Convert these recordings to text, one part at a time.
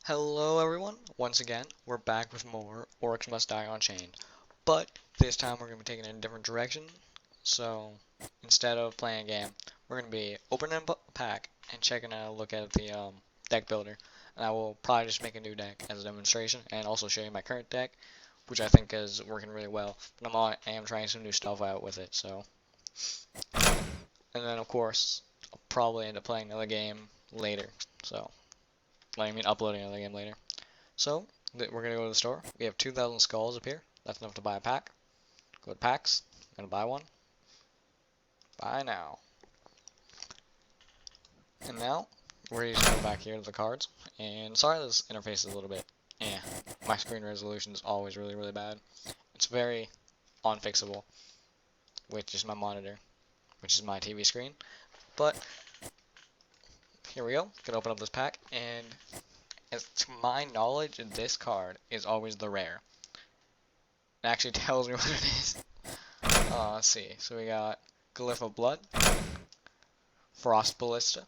Hello everyone, once again, we're back with more Orcs Must Die Unchained, but this time we're going to be taking it in a different direction. So instead of playing a game, we're going to be opening a pack and checking a look at the deck builder, and I will probably just make a new deck as a demonstration and also show you my current deck, which I think is working really well, but I am trying some new stuff out with it. So, and then of course I'll probably end up playing another game later, so uploading another game later. So, we're going to go to the store. We have 2,000 skulls up here. That's enough to buy a pack. Go to packs. I'm going to buy one. Buy now. And now, we're just going to go back here to the cards. And sorry this interface is a little bit, my screen resolution is always really, really bad. It's very unfixable, which is my monitor, which is my TV screen. But, here we go. Gonna open up this pack, and as to my knowledge, this card is always the rare. It actually tells me what it is. Let's see. So we got Glyph of Blood, Frost Ballista.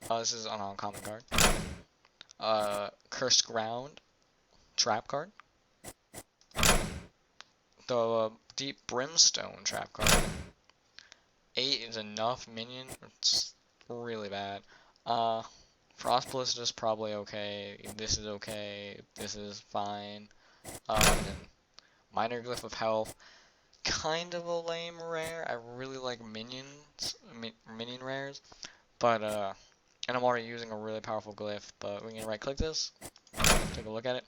This is an uncommon card. Cursed Ground, trap card. The Deep Brimstone trap card. 8 is enough minion. It's really bad. Frost Ballista is probably okay. This is okay. This is fine. And Minor Glyph of Health. Kind of a lame rare. I really like minion rares. But, and I'm already using a really powerful glyph. But we can right click this. Take a look at it.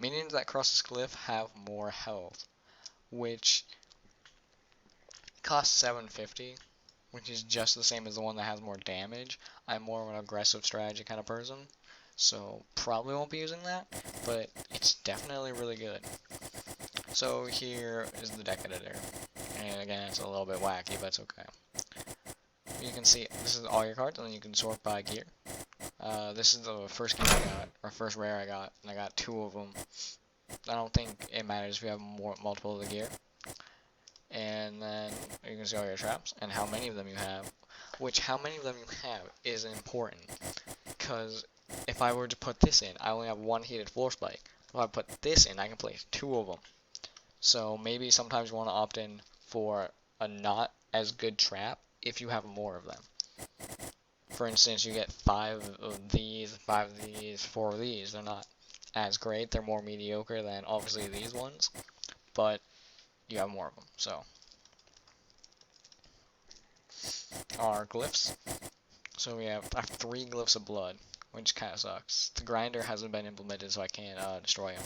Minions that cross this glyph have more health. Which costs 750. Which is just the same as the one that has more damage. I'm more of an aggressive strategy kind of person, so probably won't be using that, but it's definitely really good. So here is the deck editor, and again, it's a little bit wacky, but it's okay. You can see this is all your cards, and then you can sort by gear. This is the first gear I got, or first rare I got, and I got 2 of them. I don't think it matters if you have multiple of the gear. And then you can see all your traps and how many of them you have, which how many of them you have is important, because if I were to put this in, I only have 1 heated floor spike. If I put this in, I can place 2 of them. So maybe sometimes you want to opt in for a not as good trap if you have more of them. For instance, you get 5 of these, 5 of these, 4 of these. They're not as great. They're more mediocre than obviously these ones, but you have more of them. So our glyphs. So we have 3 glyphs of blood, which kind of sucks. The grinder hasn't been implemented, so I can't destroy him.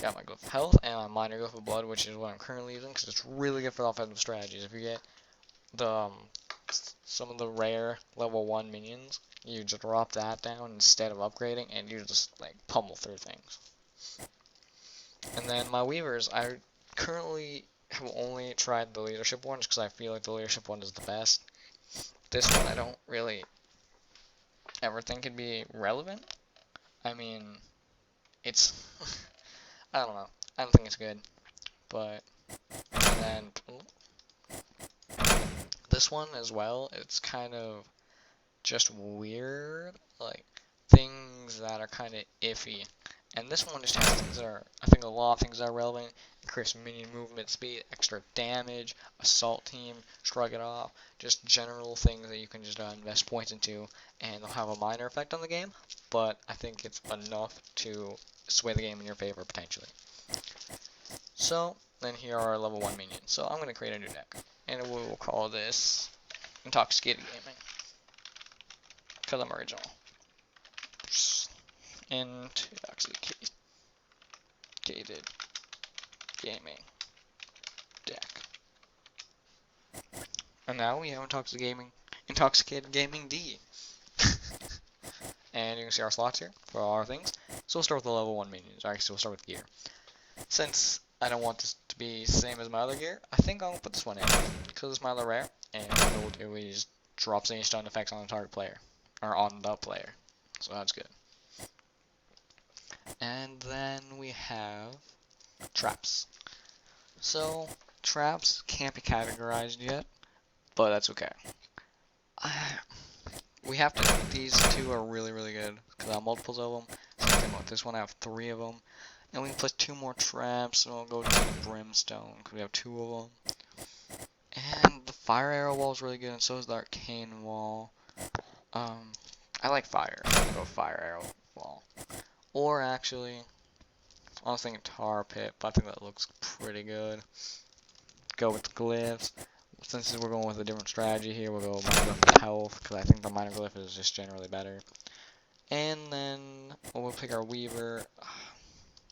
Got my glyph of health and my minor glyph of blood, which is what I'm currently using because it's really good for offensive strategies. If you get the some of the rare level 1 minions, you just drop that down instead of upgrading, and you just like pummel through things. And then my weavers, I currently have only tried the leadership ones because I feel like the leadership one is the best. This one I don't really ever think it'd be relevant. I mean, it's I don't know. I don't think it's good. But and then this one as well, it's kind of just weird, like things that are kind of iffy. And this one just has things that are, I think a lot of things that are relevant. Increase minion movement speed, extra damage, assault team, shrug it off, just general things that you can just invest points into, and they'll have a minor effect on the game, but I think it's enough to sway the game in your favor potentially. So, then here are our level 1 minions. So I'm going to create a new deck, and we will call this Intoxicated Gaming, because I'm original. Intoxicated Gaming deck. And now we have Intoxicated Gaming D. And you can see our slots here for all our things. So we'll start with the level 1 minions. Alright, so we'll start with gear. Since I don't want this to be the same as my other gear, I think I'll put this one in, because it's my other rare, and what it will do is drops any stun effects on the target player, or on the player. So that's good. And then we have traps. So, traps can't be categorized yet, but that's okay. We have to, these 2 are really, really good, because I have multiples of them. thing about this one, I have 3 of them. And we can place 2 more traps, so I'll go to brimstone, because we have 2 of them. And the fire arrow wall is really good, and so is the arcane wall. I like fire, so I'm gonna go fire arrow wall. Or actually, I was thinking tar pit, but I think that looks pretty good. Go with the glyphs. Since we're going with a different strategy here, we'll go minor glyph health, because I think the minor glyph is just generally better. And then we'll pick our weaver.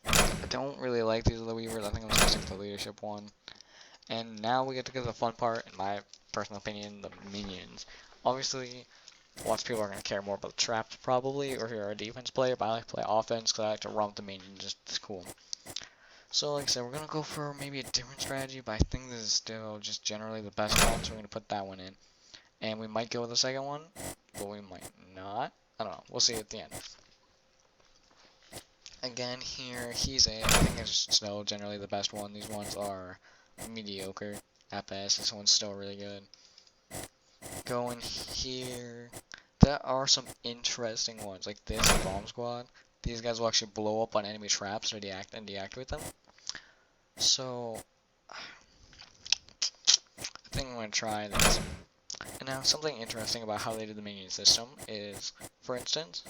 I don't really like these other weavers. I think I'm just gonna stick with the leadership one. And now we get to get to the fun part, in my personal opinion, the minions. Obviously, lots of people are going to care more about the traps probably, or if you're a defense player, but I like to play offense because I like to run with the minions, just it's cool. So like I said, we're going to go for maybe a different strategy, but I think this is still just generally the best one, so we're going to put that one in. And we might go with the second one, but we might not. I don't know. We'll see at the end. Again, here, I think it's still generally the best one. These ones are mediocre at best. This one's still really good. Going here, there are some interesting ones, like this bomb squad. These guys will actually blow up on enemy traps or deactivate them. So, I think I'm going to try this. And now, something interesting about how they did the minion system is, for instance,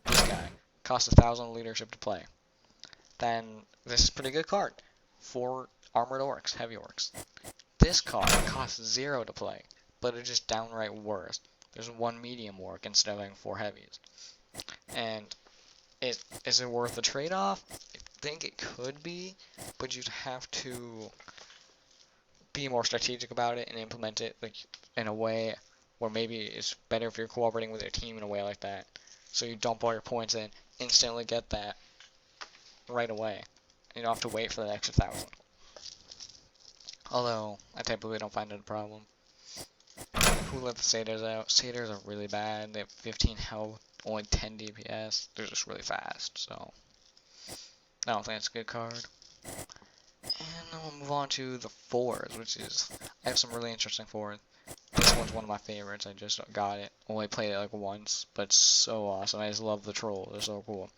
this guy costs 1,000 leadership to play. Then, this is a pretty good card for armored orcs, heavy orcs. This card costs 0 to play, but it's just downright worse. There's 1 medium orc instead of having 4 heavies. And is it worth the trade-off? I think it could be, but you'd have to be more strategic about it and implement it like in a way where maybe it's better if you're cooperating with your team in a way like that. So you dump all your points in, instantly get that right away. You don't have to wait for the extra 1,000. Although, I typically don't find it a problem. Who let the satyrs out? Satyrs are really bad. They have 15 health, only 10 DPS. They're just really fast, so I don't think it's a good card. And then we'll move on to the 4s, which is, I have some really interesting 4s. This one's one of my favorites. I just got it. Only played it like once, but it's so awesome. I just love the trolls. They're so cool.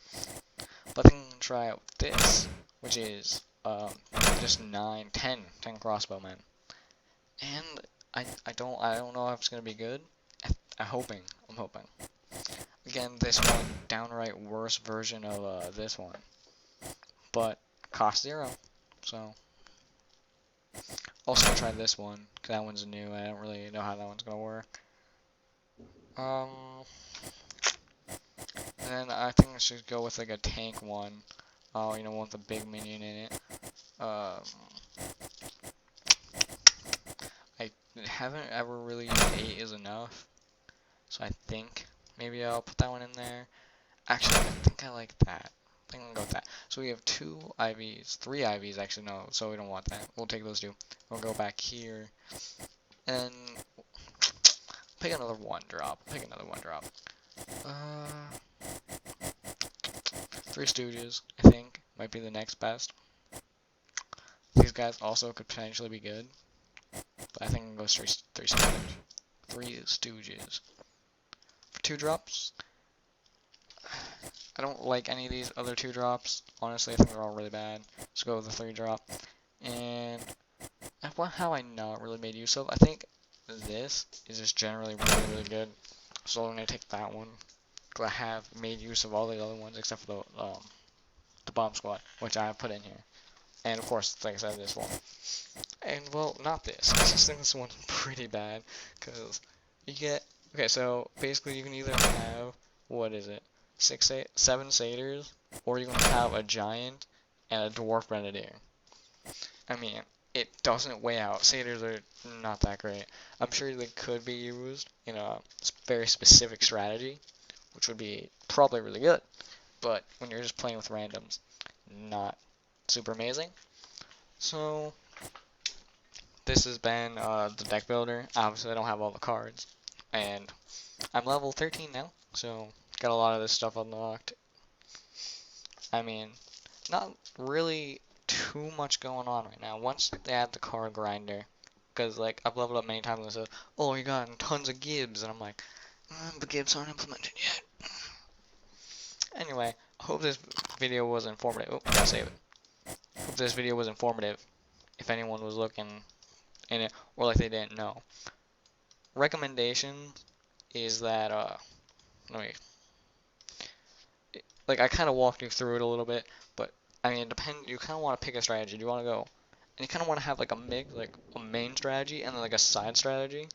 But I think I'm gonna try out this, which is just 10 crossbow men. And I don't know if it's gonna be good. I'm hoping. Again, this one downright worse version of this one, but cost 0. So also gonna try this one because that one's new. I don't really know how that one's gonna work. And then I think I should go with like a tank one. You know, one with a big minion in it. I haven't ever really used 8 is enough, so I think maybe I'll put that one in there. Actually, I think I like that. I think I'm gonna go with that. So we have 2 IVs, 3 IVs actually, no, so we don't want that. We'll take those 2. We'll go back here, and pick another 1-drop. 3 Stooges, I think, might be the next best. These guys also could potentially be good, but I think I'm gonna go 3 Stooges. For 2 drops, I don't like any of these other 2 drops. Honestly, I think they're all really bad. Let's go with the 3 drop. And how I not really made use of, I think this is just generally really good. So I'm gonna take that one. Cause I have made use of all the other ones except for the bomb squad, which I have put in here. And of course, like I said, this one. And well, not this. I just think this one's pretty bad because you get so basically you can either have what is it? 7 satyrs, or you can have a giant and a dwarf grenadier. I mean, it doesn't weigh out. Satyrs are not that great. I'm sure they could be used in a very specific strategy, which would be probably really good. But when you're just playing with randoms, not super amazing. So this has been the deck builder. Obviously, I don't have all the cards, and I'm level 13 now, so got a lot of this stuff unlocked. I mean, not really too much going on right now. Once they add the card grinder, because like I've leveled up many times and they said, "Oh, you got tons of gibs," and I'm like, "The gibs aren't implemented yet." Anyway, I hope this video was informative. Oh, gotta save it. Hope this video was informative if anyone was looking in it or like they didn't know. Recommendation is that let me, like I kind of walked you through it a little bit, but I mean it depends. You kind of want to pick a strategy. Do you want to go, and you kind of want to have like a mix, like a main strategy and then like a side strategy.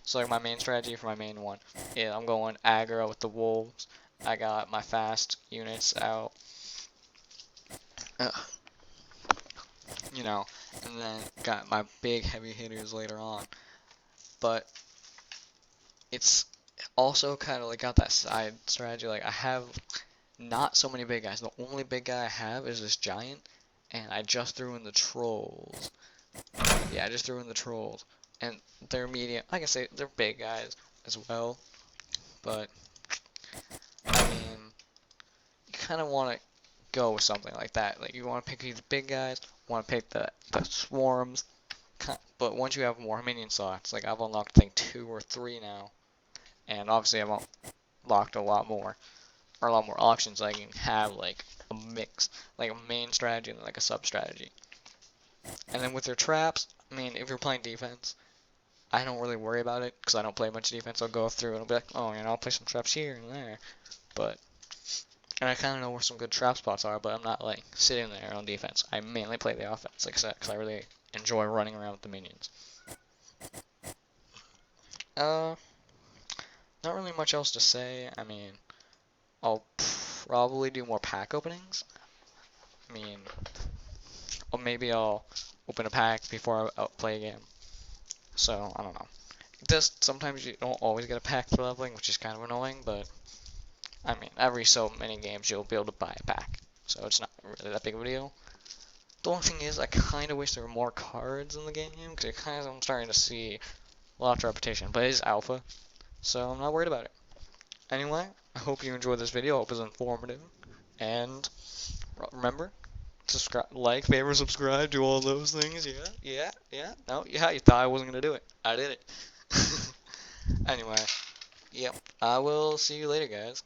So like my main strategy for my main one, yeah, I'm going aggro with the wolves. I got my fast units out, you know, and then got my big heavy hitters later on. But it's also kind of like got that side strategy. Like I have not so many big guys. The only big guy I have is this giant, and I just threw in the trolls. Yeah, I just threw in the trolls, and they're medium. Like I say, they're big guys as well, but I mean, you kind of want to go with something like that. Like you want to pick these big guys, want to pick the swarms, but once you have more minion slots, like I've unlocked I think 2 or 3 now, and obviously I've unlocked a lot more, or a lot more options. I can have like a mix, like a main strategy and like a sub strategy. And then with your traps, I mean, if you're playing defense, I don't really worry about it because I don't play much defense. I'll go through and I'll be like, oh, you know, I'll play some traps here and there, and I kind of know where some good trap spots are, but I'm not like sitting there on defense. I mainly play the offense, like I said, because I really enjoy running around with the minions. Not really much else to say. I mean, I'll probably do more pack openings. I mean, or maybe I'll open a pack before I play a game. So, I don't know. It does, sometimes you don't always get a pack for leveling, which is kind of annoying, but I mean, every so many games you'll be able to buy a pack. So it's not really that big of a deal. The only thing is, I kind of wish there were more cards in the game, because I'm starting to see lots of repetition, but it is alpha, so I'm not worried about it. Anyway, I hope you enjoyed this video. I hope it was informative, and remember, subscribe, like, favorite, subscribe, do all those things. Yeah. No, yeah, you thought I wasn't gonna do it. I did it. Anyway, yep. I will see you later, guys.